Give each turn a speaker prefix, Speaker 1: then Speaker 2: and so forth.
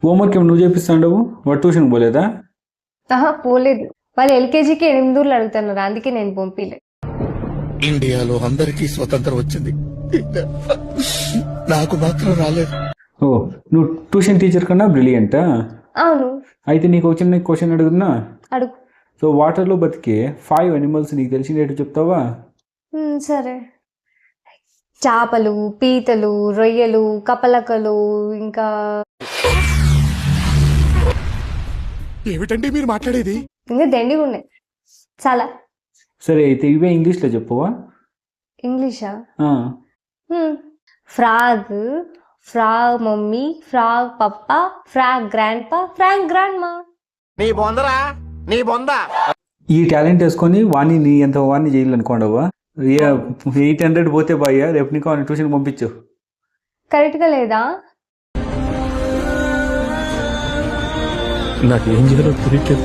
Speaker 1: Homework ఏమో నువ్వు చేపిస్తాండవు, వాడు ట్యూషన్ పోలేదా?
Speaker 2: ఆహా పోలేదు, వాళ్ళు ఎల్కేజీకి 8 ఊర్లు అడుగుతున్నారు, అందుకే నేను పంపిలే.
Speaker 3: ఇండియాలో అందరికీ స్వతంత్రం వచ్చింది, నాకు మాత్రం రాలేదు.
Speaker 1: ఓ, నువ్వు ట్యూషన్ టీచర్ కన్నా బ్రిలియంటా?
Speaker 2: అవును.
Speaker 1: అయితే నీకు ఒక చిన్న క్వశ్చన్ అడుగుతున్నా.
Speaker 2: అడుగు.
Speaker 1: సో వాటర్లో బతికే 5 అనిమల్స్ నీకు తెలిసినట్టు చెప్తావా?
Speaker 2: సరే. చేపలు, పీతలు, రొయ్యలు, కపలకలు, ఇంకా
Speaker 3: ఏమిటండి మీరు మాట్లాడేది?
Speaker 2: ఇంకా దండిగా ఉన్నాయి చాలా.
Speaker 1: సరే అయితే ఇవే ఇంగ్లీష్లో చెప్పవా?
Speaker 2: ఇంగ్లీషా?
Speaker 1: ఆ.
Speaker 2: ఫ్రాగ్, ఫ్రాగ్ మమ్మీ, ఫ్రాగ్ పప్పా, ఫ్రాగ్ గ్రాండ్ పా, ఫ్రాగ్ గ్రాండ్ మా.
Speaker 3: నీ బొందరా, నీ బొంద.
Speaker 1: ఈ టాలెంట్ వేసుకొని వాణ్ణి నీ ఎంత వాడిని చేయాలనుకోండవా? 800 పోతే బాయ్యా, రేపు నీకు వాడిని ట్యూషన్ పంపించు.
Speaker 2: కరెక్ట్గా లేదా?
Speaker 3: నాకేం చేయాలో తెలియట్లేదు.